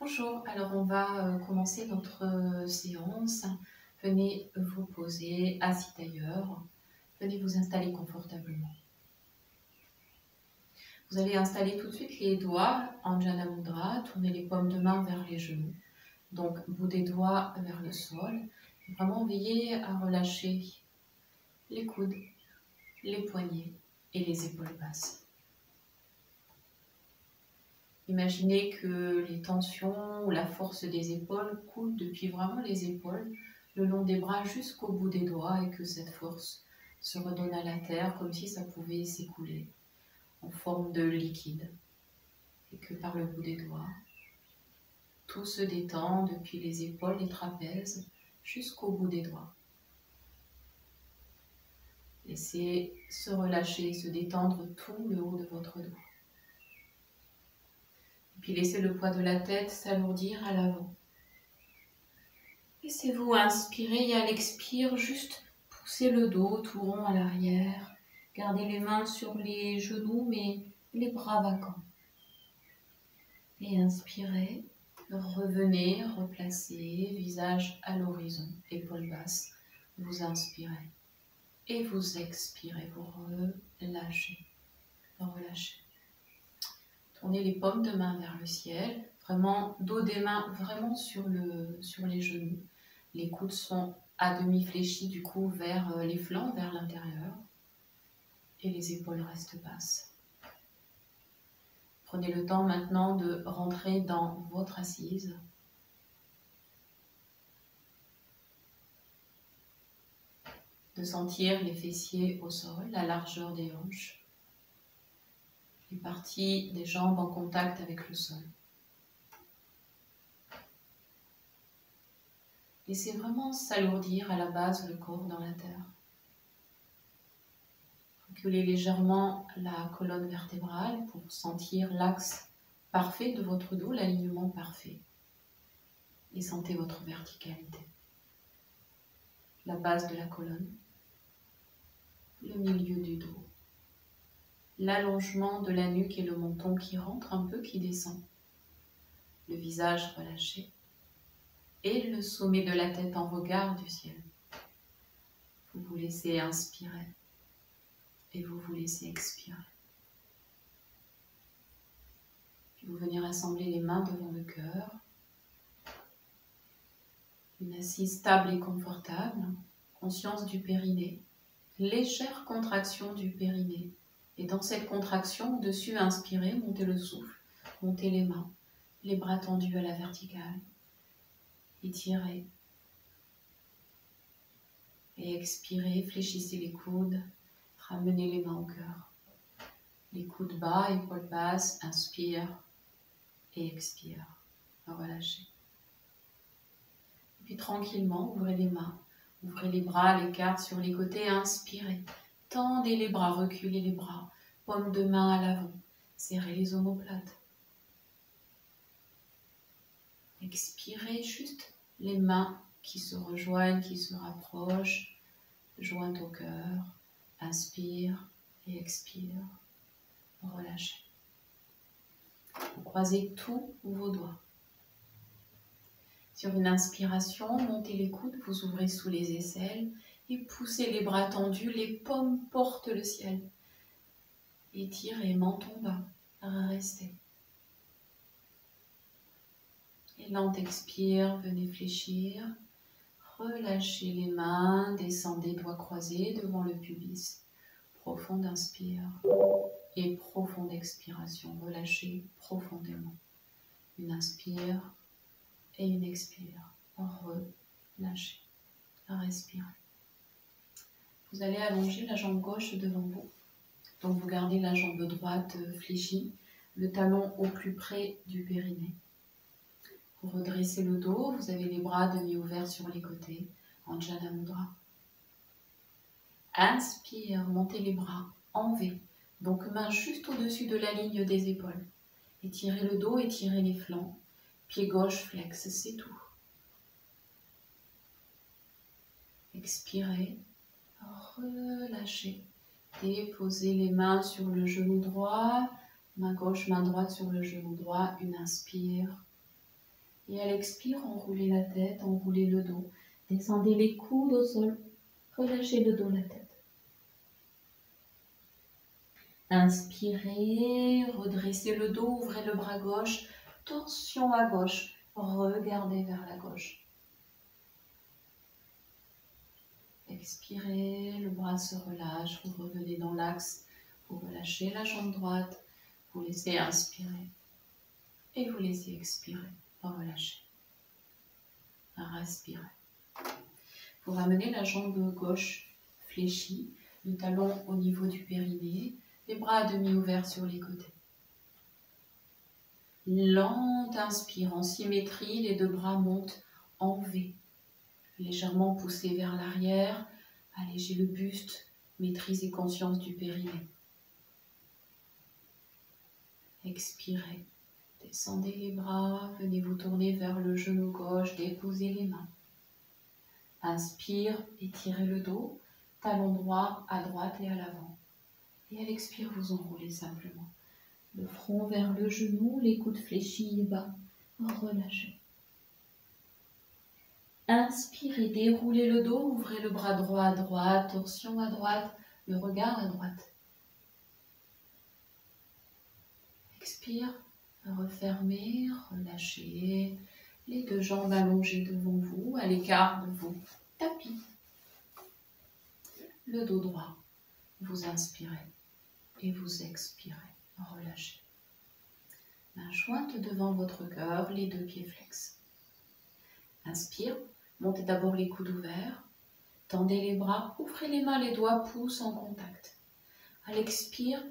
Bonjour, alors on va commencer notre séance. Venez vous poser assis d'ailleurs. Venez vous installer confortablement. Vous allez installer tout de suite les doigts en Jana Mudra, tournez les paumes de main vers les genoux. Donc bout des doigts vers le sol. Et vraiment veillez à relâcher les coudes, les poignets et les épaules basses. Imaginez que les tensions ou la force des épaules coulent depuis vraiment les épaules, le long des bras jusqu'au bout des doigts et que cette force se redonne à la terre comme si ça pouvait s'écouler en forme de liquide. Et que par le bout des doigts, tout se détend depuis les épaules, les trapèzes, jusqu'au bout des doigts. Laissez se relâcher, se détendre tout le haut de votre dos. Et puis laissez le poids de la tête s'alourdir à l'avant. Laissez-vous inspirer et à l'expire, juste poussez le dos tout rond à l'arrière. Gardez les mains sur les genoux, mais les bras vacants. Et inspirez, revenez, replacez, visage à l'horizon, épaules basses. Vous inspirez et vous expirez, vous relâchez, relâchez. Tournez les paumes de main vers le ciel, vraiment dos des mains vraiment sur les genoux. Les coudes sont à demi fléchis du coup vers les flancs, vers l'intérieur. Et les épaules restent basses. Prenez le temps maintenant de rentrer dans votre assise. De sentir les fessiers au sol, la largeur des hanches. Les parties des jambes en contact avec le sol. Laissez vraiment s'alourdir à la base le corps dans la terre. Reculez légèrement la colonne vertébrale pour sentir l'axe parfait de votre dos, l'alignement parfait. Et sentez votre verticalité. La base de la colonne, le milieu du dos, l'allongement de la nuque et le menton qui rentre un peu, qui descend, le visage relâché et le sommet de la tête en regard du ciel. Vous vous laissez inspirer et vous vous laissez expirer. Puis vous venez rassembler les mains devant le cœur. Une assise stable et confortable, conscience du périnée, légère contraction du périnée. Et dans cette contraction, au-dessus, inspirez, montez le souffle, montez les mains, les bras tendus à la verticale. Étirez. Et expirez, fléchissez les coudes, ramenez les mains au cœur. Les coudes bas, épaules basses, inspire et expire. Relâchez. Et puis tranquillement, ouvrez les mains, ouvrez les bras, les cartes sur les côtés, inspirez. Tendez les bras, reculez les bras, paume de main à l'avant, serrez les omoplates. Expirez juste les mains qui se rejoignent, qui se rapprochent, jointes au cœur. Inspire et expire. Relâchez. Vous croisez tous vos doigts. Sur une inspiration, montez les coudes, vous ouvrez sous les aisselles et poussez les bras tendus, les paumes portent le ciel. Étirez, menton bas, restez. Et lent expire, venez fléchir. Relâchez les mains, descendez doigts croisés devant le pubis. Profonde inspire et profonde expiration. Relâchez profondément. Une inspire et une expire. Relâchez. Respirez. Vous allez allonger la jambe gauche devant vous. Donc vous gardez la jambe droite fléchie, le talon au plus près du périnée. Vous redressez le dos, vous avez les bras demi-ouverts sur les côtés, en Jana Mudra. Inspire, montez les bras en V. Donc main juste au-dessus de la ligne des épaules. Étirez le dos, étirez les flancs. Pied gauche flex, c'est tout. Expirez, relâchez. Déposez les mains sur le genou droit. Main gauche, main droite sur le genou droit. Une inspire Et à l'expire, enroulez la tête, enroulez le dos. Descendez les coudes au sol. Relâchez le dos, la tête. Inspirez, redressez le dos, ouvrez le bras gauche. Torsion à gauche. Regardez vers la gauche. Expirez, le bras se relâche. Vous revenez dans l'axe. Vous relâchez la jambe droite. Vous laissez inspirer. Et vous laissez expirer. Relâchez. Respirez. Vous ramenez la jambe gauche fléchie, le talon au niveau du périnée, les bras à demi ouverts sur les côtés. Lente inspire en symétrie, les deux bras montent en V. Légèrement poussés vers l'arrière, allégez le buste, maîtrisez conscience du périnée. Expirez, descendez les bras, venez vous tourner vers le genou gauche, déposez les mains. Inspire, étirez le dos, talon droit à droite et à l'avant. Et à l'expire, vous enroulez simplement. Le front vers le genou, les coudes fléchis et bas. Relâchez. Inspirez, déroulez le dos, ouvrez le bras droit à droite, torsion à droite, le regard à droite. Expire, refermez, relâchez. Les deux jambes allongées devant vous, à l'écart de vos tapis. Le dos droit, vous inspirez et vous expirez. Relâchez. Main jointe devant votre cœur, les deux pieds flex. Inspire, montez d'abord les coudes ouverts. Tendez les bras, ouvrez les mains, les doigts poussent en contact. À l'expire,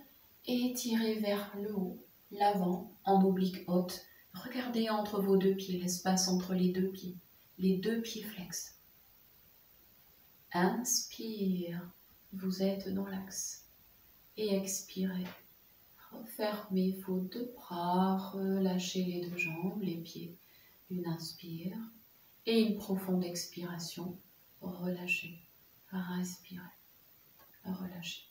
étirez vers le haut, l'avant, en oblique haute. Regardez entre vos deux pieds, l'espace entre les deux pieds flex. Inspire, vous êtes dans l'axe. Et expirez. Refermez vos deux bras, relâchez les deux jambes, les pieds. Une inspire et une profonde expiration. Relâchez, respirez, relâchez.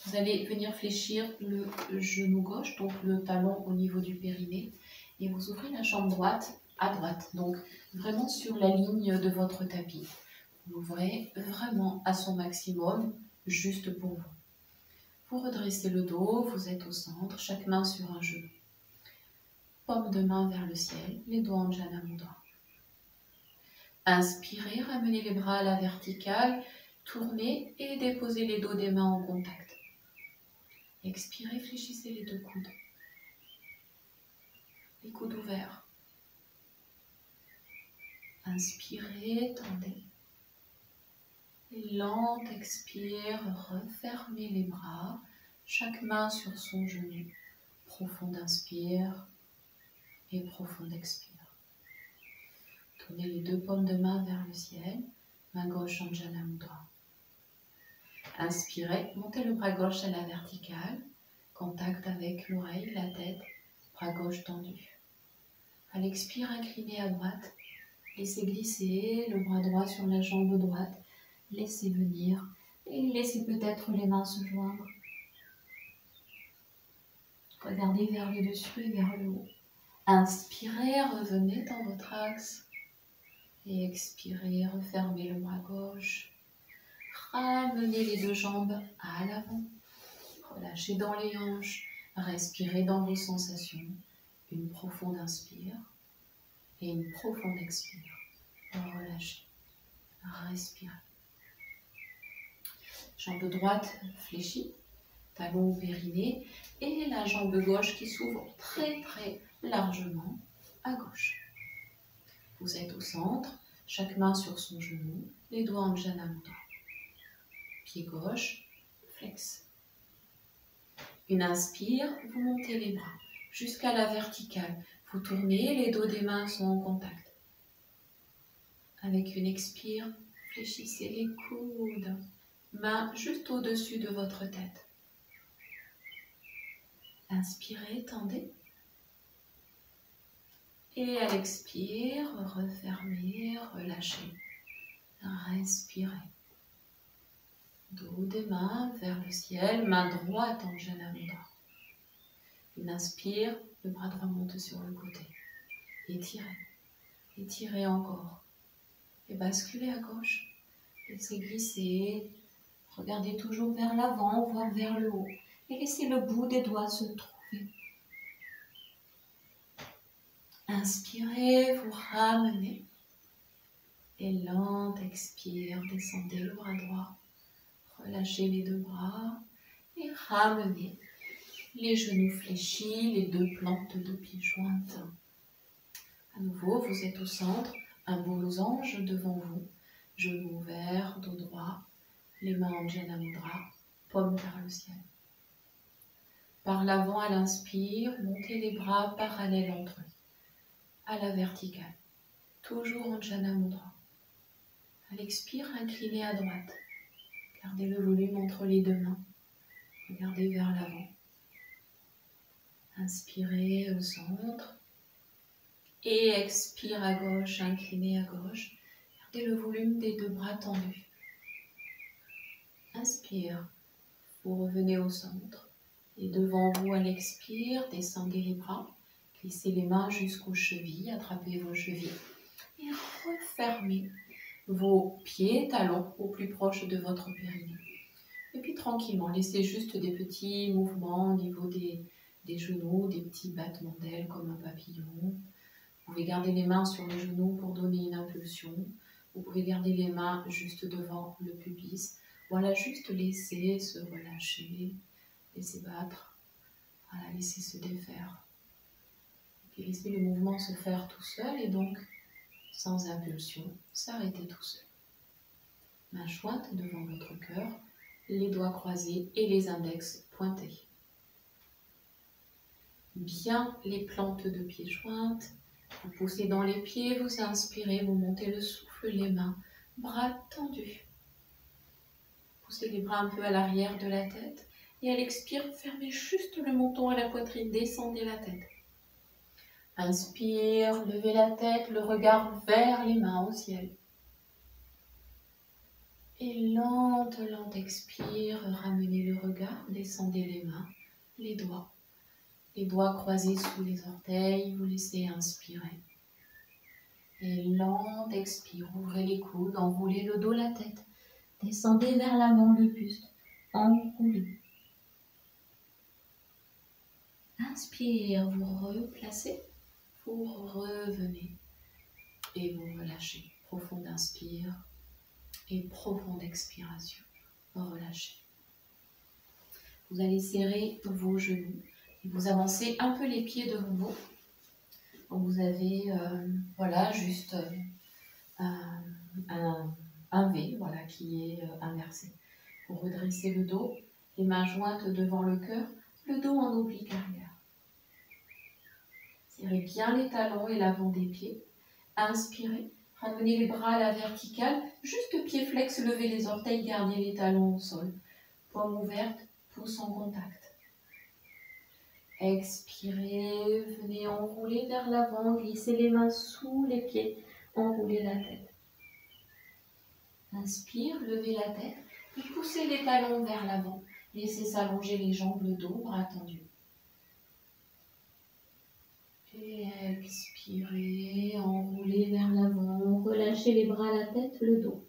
Vous allez venir fléchir le genou gauche, donc le talon au niveau du périnée, et vous ouvrez la jambe droite à droite, donc vraiment sur la ligne de votre tapis. Vous ouvrez vraiment à son maximum, juste pour vous. Vous redressez le dos, vous êtes au centre, chaque main sur un genou. Paume de main vers le ciel, les doigts en Jana Mudra. Inspirez, ramenez les bras à la verticale, tournez et déposez les dos des mains en contact. Expirez, fléchissez les deux coudes. Les coudes ouverts. Inspirez, tendez. Et lente expire, refermez les bras, chaque main sur son genou. Profonde inspire et profonde expire. Tournez les deux paumes de main vers le ciel, main gauche en Jana Mudra. Inspirez, montez le bras gauche à la verticale, contact avec l'oreille, la tête, bras gauche tendu. À l'expire, inclinez à droite, laissez glisser le bras droit sur la jambe droite, laissez venir et laissez peut-être les mains se joindre. Regardez vers le dessus et vers le haut. Inspirez, revenez dans votre axe. Et expirez, refermez le bras gauche. Ramenez les deux jambes à l'avant. Relâchez dans les hanches. Respirez dans vos sensations. Une profonde inspire et une profonde expire. Relâchez. Respirez. Jambe droite fléchie, talon au périnée et la jambe gauche qui s'ouvre très très largement à gauche. Vous êtes au centre, chaque main sur son genou, les doigts en Jana Mudra. Pied gauche, flex. Une inspire, vous montez les bras jusqu'à la verticale. Vous tournez, les dos des mains sont en contact. Avec une expire, fléchissez les coudes. Main juste au-dessus de votre tête. Inspirez, tendez. Et à l'expire, refermez, relâchez. Respirez. Dos des mains vers le ciel, main droite en Jana Mudra. Une inspire, le bras droit monte sur le côté. Étirez. Étirez encore. Et basculez à gauche. Laissez glisser. Regardez toujours vers l'avant, voire vers le haut. Et laissez le bout des doigts se trouver. Inspirez, vous ramenez. Et lente, expire, descendez le bras droit. Relâchez les deux bras. Et ramenez. Les genoux fléchis, les deux plantes de pieds jointes. À nouveau, vous êtes au centre, un beau losange devant vous. Genoux ouverts, dos droit, les mains en Jana Mudra, paume vers le ciel. Par l'avant à l'inspire, montez les bras parallèles entre eux, à la verticale, toujours en Jana Mudra. À l'expire, inclinez à droite. Gardez le volume entre les deux mains. Regardez vers l'avant. Inspirez au centre. Et expire à gauche, inclinez à gauche. Gardez le volume des deux bras tendus. Inspire. Vous revenez au centre. Et devant vous, à l'expire, descendez les bras. Glissez les mains jusqu'aux chevilles. Attrapez vos chevilles. Et refermez vos pieds, talons, au plus proche de votre périnée. Et puis tranquillement, laissez juste des petits mouvements au niveau des genoux, des petits battements d'ailes comme un papillon. Vous pouvez garder les mains sur les genoux pour donner une impulsion. Vous pouvez garder les mains juste devant le pubis. Voilà, juste laisser se relâcher, laisser battre. Voilà, laisser se défaire. Et puis laisser le mouvement se faire tout seul et donc, sans impulsion, s'arrêter tout seul. Main jointe devant votre cœur, les doigts croisés et les index pointés. Bien les plantes de pieds jointes. Vous poussez dans les pieds, vous inspirez, vous montez le souffle, les mains, bras tendus. Poussez les bras un peu à l'arrière de la tête et à l'expire, fermez juste le menton à la poitrine, descendez la tête. Inspire, levez la tête, le regard vers les mains au ciel. Et lente expire, ramenez le regard, descendez les mains, les doigts croisés sous les orteils, vous laissez inspirer. Et lente expire, ouvrez les coudes, enroulez le dos, la tête. Descendez vers l'avant le buste, enroulez. Inspire, vous replacez, vous revenez et vous relâchez. Profonde inspire et profonde expiration. Relâchez. Vous allez serrer vos genoux et vous avancez un peu les pieds devant vous. Donc vous avez voilà, juste un V voilà, qui est inversé. Vous redressez le dos, les mains jointes devant le cœur, le dos en oblique arrière. Serrez bien les talons et l'avant des pieds. Inspirez, ramenez les bras à la verticale, juste pied flex, levez les orteils, gardez les talons au sol. Paume ouverte, pouce en contact. Expirez, venez enrouler vers l'avant, glissez les mains sous les pieds, enroulez la tête. Inspire, levez la tête et poussez les talons vers l'avant. Laissez s'allonger les jambes, le dos, bras tendus. Et expirez, enroulez vers l'avant, relâchez les bras, la tête, le dos.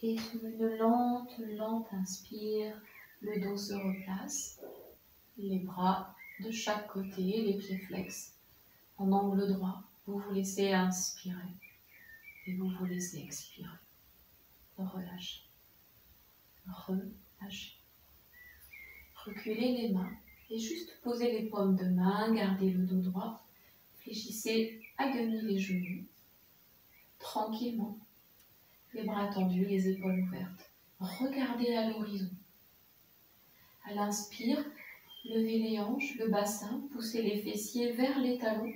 Et sur une lente inspire, le dos se replace, les bras de chaque côté, les pieds flex, en angle droit. Vous vous laissez inspirer et vous vous laissez expirer. Relâchez, relâchez. Reculez les mains et juste posez les paumes de main, gardez le dos droit, fléchissez à demi les genoux, tranquillement, les bras tendus, les épaules ouvertes. Regardez à l'horizon. À l'inspire, levez les hanches, le bassin, poussez les fessiers vers les talons.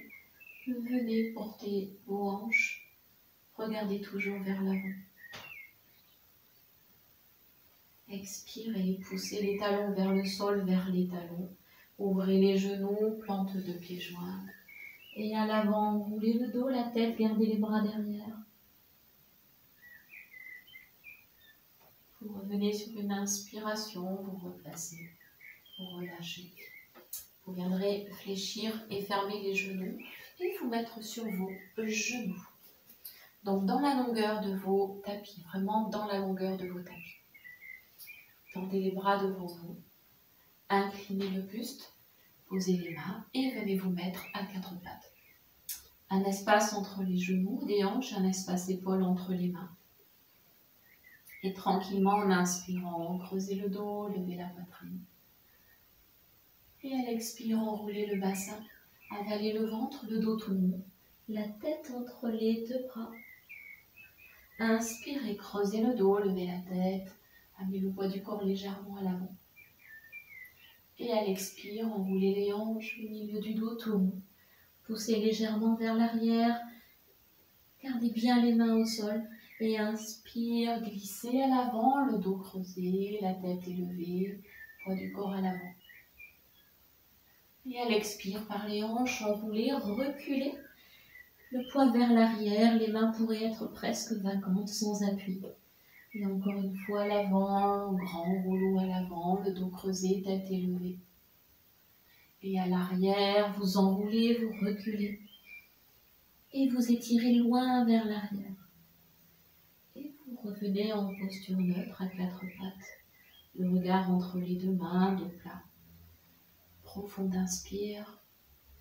Venez porter vos hanches. Regardez toujours vers l'avant. Expirez, poussez les talons vers le sol, vers les talons. Ouvrez les genoux, plante de pieds joints. Et à l'avant, roulez le dos, la tête, gardez les bras derrière. Vous revenez sur une inspiration, vous replacez, vous relâchez. Vous viendrez fléchir et fermer les genoux et vous mettre sur vos genoux. Donc dans la longueur de vos tapis, vraiment dans la longueur de vos tapis. Tendez les bras devant vous, inclinez le buste, posez les mains et venez vous mettre à quatre pattes. Un espace entre les genoux, des hanches, un espace épaule entre les mains. Et tranquillement en inspirant, creusez le dos, levez la poitrine. Et à l'expire, enroulez le bassin, avalez le ventre, le dos tout rond, la tête entre les deux bras. Inspirez, creusez le dos, levez la tête, amenez le poids du corps légèrement à l'avant. Et à l'expire, enroulez les hanches, le milieu du dos tout rond. Poussez légèrement vers l'arrière, gardez bien les mains au sol. Et inspire, glissez à l'avant, le dos creusé, la tête élevée, poids du corps à l'avant. Et à l'expire, par les hanches, enroulez, reculez. Le poids vers l'arrière, les mains pourraient être presque vacantes, sans appui. Et encore une fois, à l'avant, grand rouleau à l'avant, le dos creusé, tête élevée. Et à l'arrière, vous enroulez, vous reculez. Et vous étirez loin vers l'arrière. Et vous revenez en posture neutre à quatre pattes. Le regard entre les deux mains, dos plat. Profonde inspire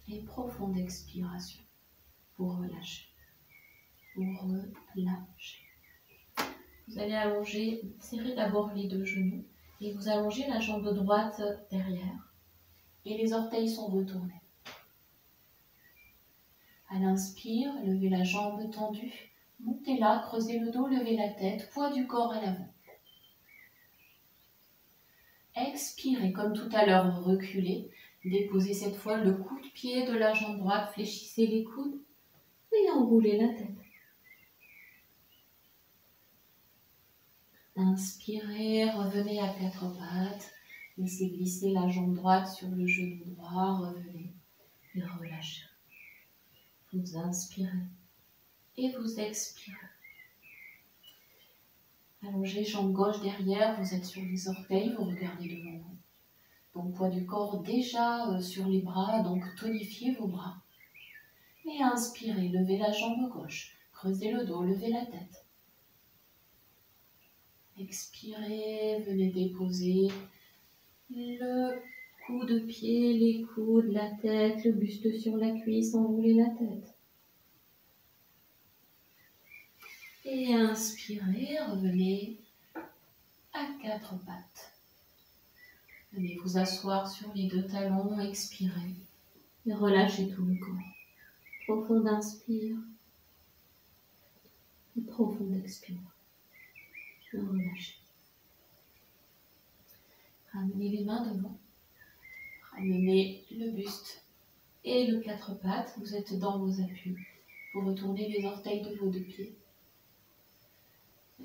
et profonde expiration. Vous relâchez. Vous relâchez. Vous allez allonger, serrez d'abord les deux genoux et vous allongez la jambe droite derrière et les orteils sont retournés. À l'inspire, levez la jambe tendue, montez-la, creusez le dos, levez la tête, poids du corps à l'avant. Expirez comme tout à l'heure, reculez, déposez cette fois le coup de pied de la jambe droite, fléchissez les coudes et enroulez la tête. Inspirez, revenez à quatre pattes, laissez glisser la jambe droite sur le genou droit, revenez et relâchez. Vous inspirez et vous expirez. Allongez jambe gauche derrière, vous êtes sur les orteils, vous regardez devant vous. Donc poids du corps déjà sur les bras, donc tonifiez vos bras. Et inspirez, levez la jambe gauche, creusez le dos, levez la tête. Expirez, venez déposer le coup de pied, les coudes, la tête, le buste sur la cuisse, enroulez la tête. Et inspirez, revenez à quatre pattes. Venez vous asseoir sur les deux talons, expirez et relâchez tout le corps. Profonde inspire et profonde expire. Et relâchez. Ramenez les mains devant. Ramenez le buste et le quatre pattes. Vous êtes dans vos appuis. Vous retournez les orteils de vos deux pieds.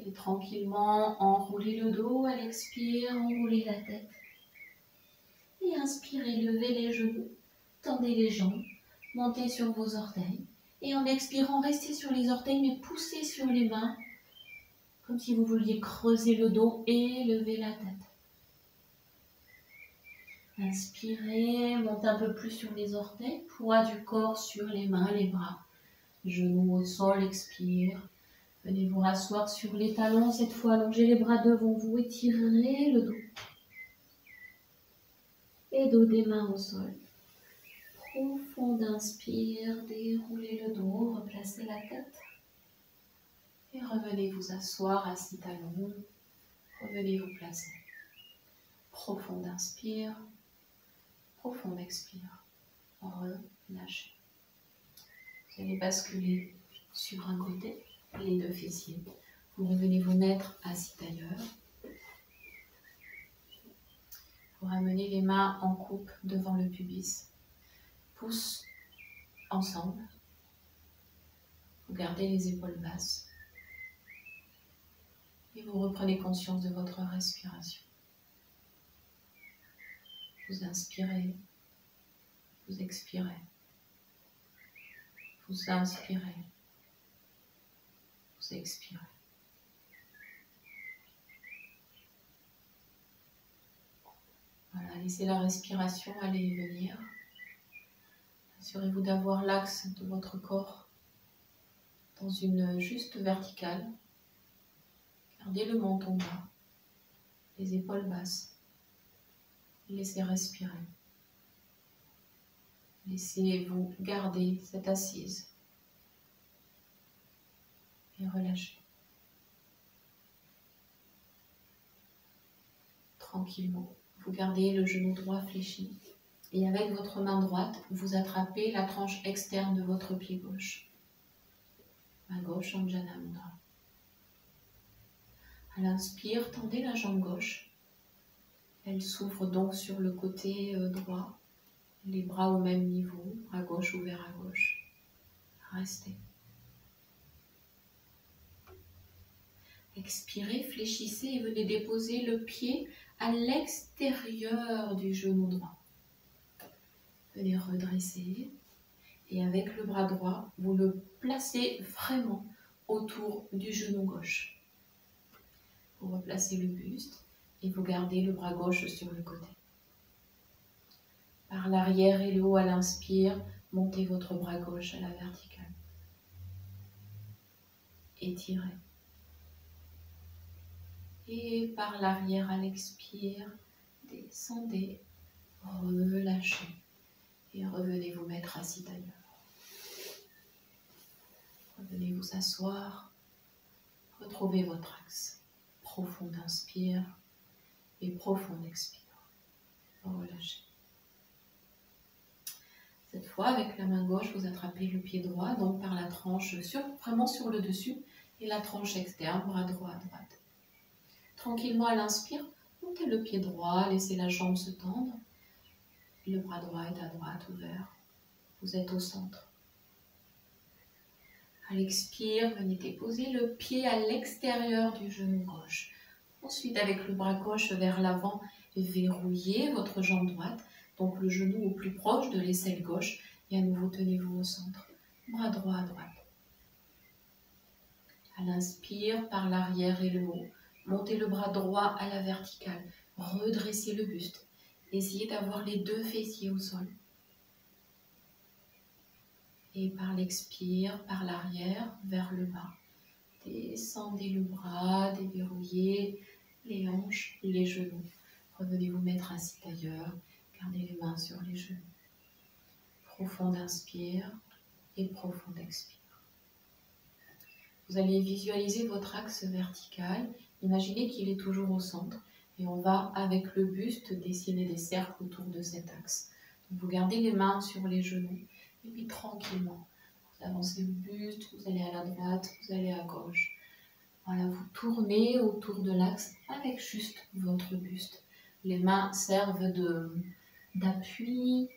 Et tranquillement, enroulez le dos à l'expire, enroulez la tête. Et inspirez, levez les genoux, tendez les jambes, montez sur vos orteils. Et en expirant, restez sur les orteils, mais poussez sur les mains, comme si vous vouliez creuser le dos et lever la tête. Inspirez, montez un peu plus sur les orteils, poids du corps sur les mains, les bras. Genoux au sol, expire. Venez vous rasseoir sur les talons, cette fois allongez les bras devant vous, étirez le dos. Et dos des mains au sol. Profonde inspire, déroulez le dos, replacez la tête. Et revenez vous asseoir, assis talons. Revenez vous placer. Profonde inspire, profonde expire. Relâchez. Vous allez basculer sur un côté, les deux fessiers. Vous revenez vous mettre assis tailleur. Vous ramenez les mains en coupe devant le pubis. Pouces ensemble. Vous gardez les épaules basses. Et vous reprenez conscience de votre respiration. Vous inspirez. Vous expirez. Vous inspirez. Vous expirez. Voilà, laissez la respiration aller et venir. Assurez-vous d'avoir l'axe de votre corps dans une juste verticale. Gardez le menton bas, les épaules basses. Laissez respirer. Laissez-vous garder cette assise et relâchez. Tranquillement, vous gardez le genou droit fléchi et avec votre main droite, vous attrapez la tranche externe de votre pied gauche. Main gauche, Anjana Mudra. À l'inspire, tendez la jambe gauche. Elle s'ouvre donc sur le côté droit. Les bras au même niveau, bras gauche ouvert à gauche. Restez. Expirez, fléchissez et venez déposer le pied à l'extérieur du genou droit. Venez redresser et avec le bras droit, vous le placez vraiment autour du genou gauche. Vous replacez le buste et vous gardez le bras gauche sur le côté. Par l'arrière et le haut à l'inspire, montez votre bras gauche à la verticale. Étirez. Et par l'arrière à l'expire, descendez, relâchez et revenez vous mettre assis ailleurs. Revenez vous asseoir, retrouvez votre axe. Profond inspire et profond expire. Relâchez. Cette fois, avec la main gauche, vous attrapez le pied droit, donc par la tranche, vraiment sur le dessus, et la tranche externe, bras droit à droite. Tranquillement à l'inspire, montez le pied droit, laissez la jambe se tendre. Le bras droit est à droite, ouvert. Vous êtes au centre. À l'expire, venez déposer le pied à l'extérieur du genou gauche. Ensuite, avec le bras gauche vers l'avant, verrouillez votre jambe droite, donc le genou au plus proche de l'aisselle gauche, et à nouveau tenez-vous au centre. Bras droit à droite. À l'inspire, par l'arrière et le haut, montez le bras droit à la verticale, redressez le buste. Essayez d'avoir les deux fessiers au sol. Et par l'expire, par l'arrière, vers le bas. Descendez le bras, déverrouillez les hanches, les genoux. Revenez vous mettre assis ailleurs. Gardez les mains sur les genoux. Profond inspire et profond expire. Vous allez visualiser votre axe vertical. Imaginez qu'il est toujours au centre. Et on va, avec le buste, dessiner des cercles autour de cet axe. Donc vous gardez les mains sur les genoux. Et puis tranquillement, vous avancez le buste, vous allez à la droite, vous allez à gauche. Voilà, vous tournez autour de l'axe avec juste votre buste. Les mains servent d'appui,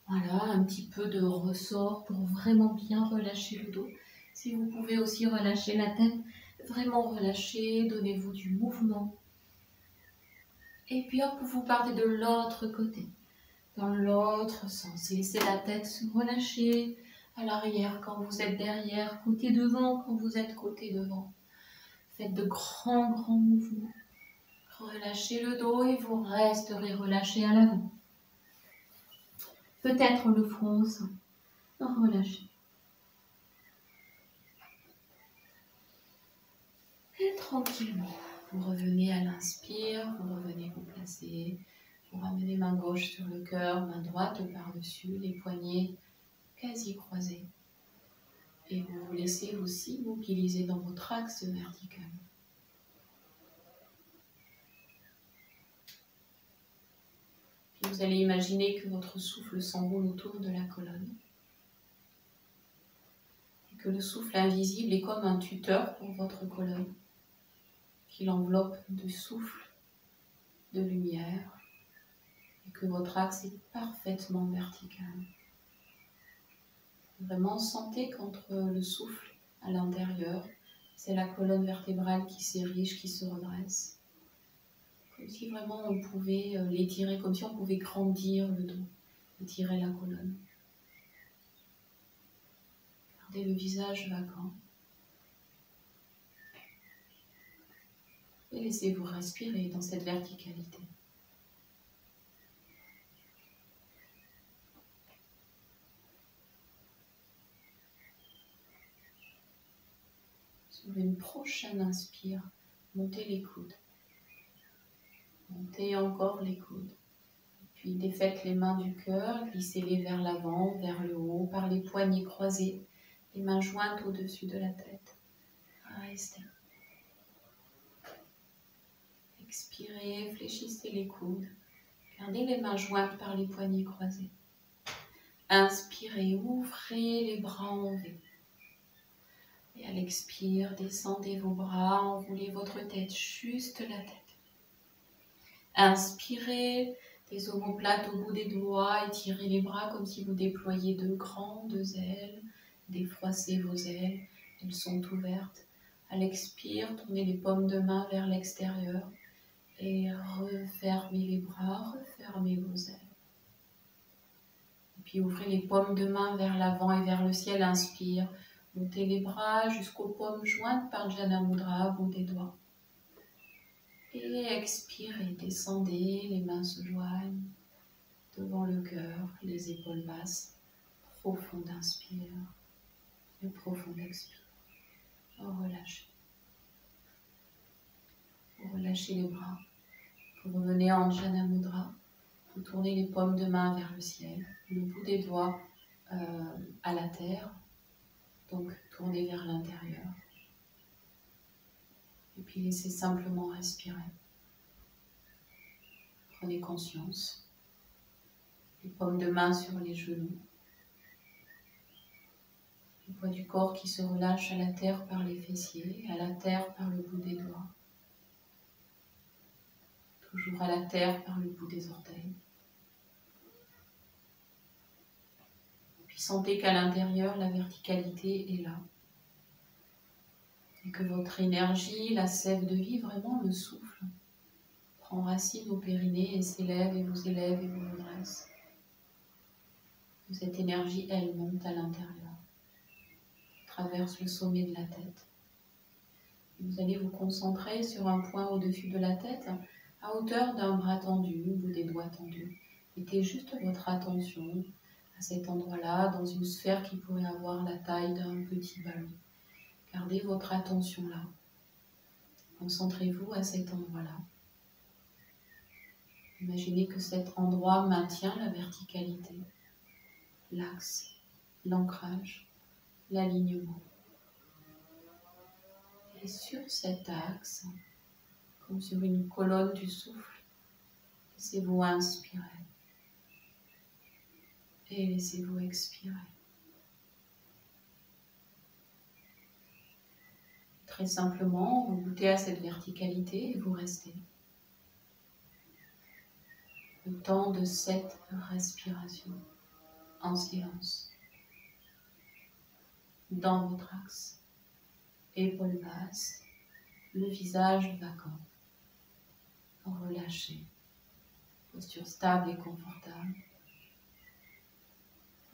voilà, un petit peu de ressort pour vraiment bien relâcher le dos. Si vous pouvez aussi relâcher la tête, vraiment relâcher, donnez-vous du mouvement. Et puis hop, vous partez de l'autre côté, dans l'autre sens. Laissez la tête se relâcher à l'arrière quand vous êtes derrière, côté devant quand vous êtes côté devant. Faites de grands mouvements. Relâchez le dos et vous resterez relâché à l'avant. Peut-être le front au sein. Relâchez. Et tranquillement, vous revenez à l'inspire, vous revenez vous placer. Vous ramenez main gauche sur le cœur, main droite par-dessus, les poignets quasi croisés. Et vous vous laissez aussi mobiliser dans votre axe vertical. Puis vous allez imaginer que votre souffle s'enroule autour de la colonne. Et que le souffle invisible est comme un tuteur pour votre colonne, qui l'enveloppe de souffle, de lumière, et que votre axe est parfaitement vertical. Vraiment, sentez qu'entre le souffle à l'intérieur, c'est la colonne vertébrale qui s'érige, qui se redresse. Comme si vraiment on pouvait l'étirer, comme si on pouvait grandir le dos, étirer la colonne. Gardez le visage vacant. Et laissez-vous respirer dans cette verticalité. Sur une prochaine inspire, montez les coudes. Montez encore les coudes. Puis défaites les mains du cœur, glissez-les vers l'avant, vers le haut, par les poignets croisés, les mains jointes au-dessus de la tête. Restez. Expirez, fléchissez les coudes. Gardez les mains jointes par les poignets croisés. Inspirez, ouvrez les bras en V. Et à l'expire, descendez vos bras, enroulez votre tête, juste la tête. Inspirez, des omoplates au bout des doigts, étirez les bras comme si vous déployiez deux grandes ailes. Défroissez vos ailes, elles sont ouvertes. À l'expire, tournez les paumes de main vers l'extérieur et refermez les bras, refermez vos ailes. Et puis ouvrez les paumes de main vers l'avant et vers le ciel, inspire. Montez les bras jusqu'aux paumes jointes par Jana Mudra, bout des doigts. Et expirez, descendez, les mains se joignent devant le cœur, les épaules basses. Profond inspire et profond expire. Relâchez. Vous relâchez les bras. Vous revenez en Jana Mudra. Vous tournez les paumes de main vers le ciel, le bout des doigts à la terre. Donc tournez vers l'intérieur. Et puis laissez simplement respirer. Prenez conscience. Les paumes de main sur les genoux. Le poids du corps qui se relâche à la terre par les fessiers, à la terre par le bout des doigts. Toujours à la terre par le bout des orteils. Puis sentez qu'à l'intérieur, la verticalité est là. Et que votre énergie, la sève de vie, vraiment le souffle, prend racine au périnée et s'élève et vous redresse. Que cette énergie, elle monte à l'intérieur, traverse le sommet de la tête. Et vous allez vous concentrer sur un point au-dessus de la tête, à hauteur d'un bras tendu, au bout des doigts tendus. Mettez juste votre attention à cet endroit-là, dans une sphère qui pourrait avoir la taille d'un petit ballon. Gardez votre attention là. Concentrez-vous à cet endroit-là. Imaginez que cet endroit maintient la verticalité, l'axe, l'ancrage, l'alignement. Et sur cet axe, comme sur une colonne du souffle, laissez-vous inspirer et laissez-vous expirer. Très simplement, vous goûtez à cette verticalité et vous restez. Le temps de cette respiration en silence. Dans votre axe, épaules basses, le visage vacant, relâché, posture stable et confortable.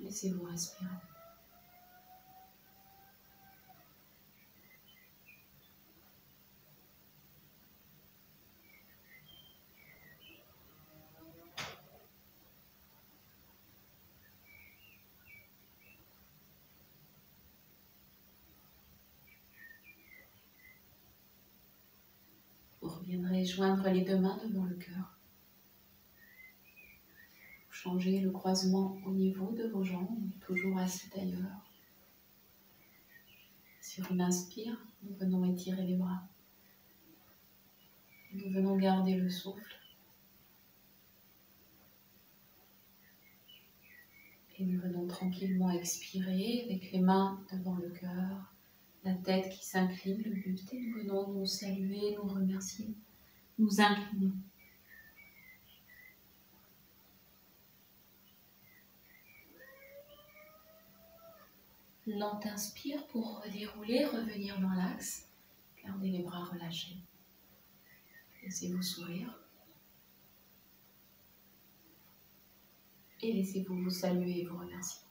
Laissez-vous respirer. Vous reviendrez joindre les deux mains devant le cœur. Vous changez le croisement au niveau de vos jambes, toujours assis d'ailleurs. Sur une inspire, nous venons étirer les bras. Nous venons garder le souffle. Et nous venons tranquillement expirer avec les mains devant le cœur, la tête qui s'incline, le buste, et nous venons nous saluer, nous remercier, nous incliner. Lente inspire pour redérouler, revenir dans l'axe. Gardez les bras relâchés. Laissez-vous sourire. Et laissez-vous vous saluer et vous remercier.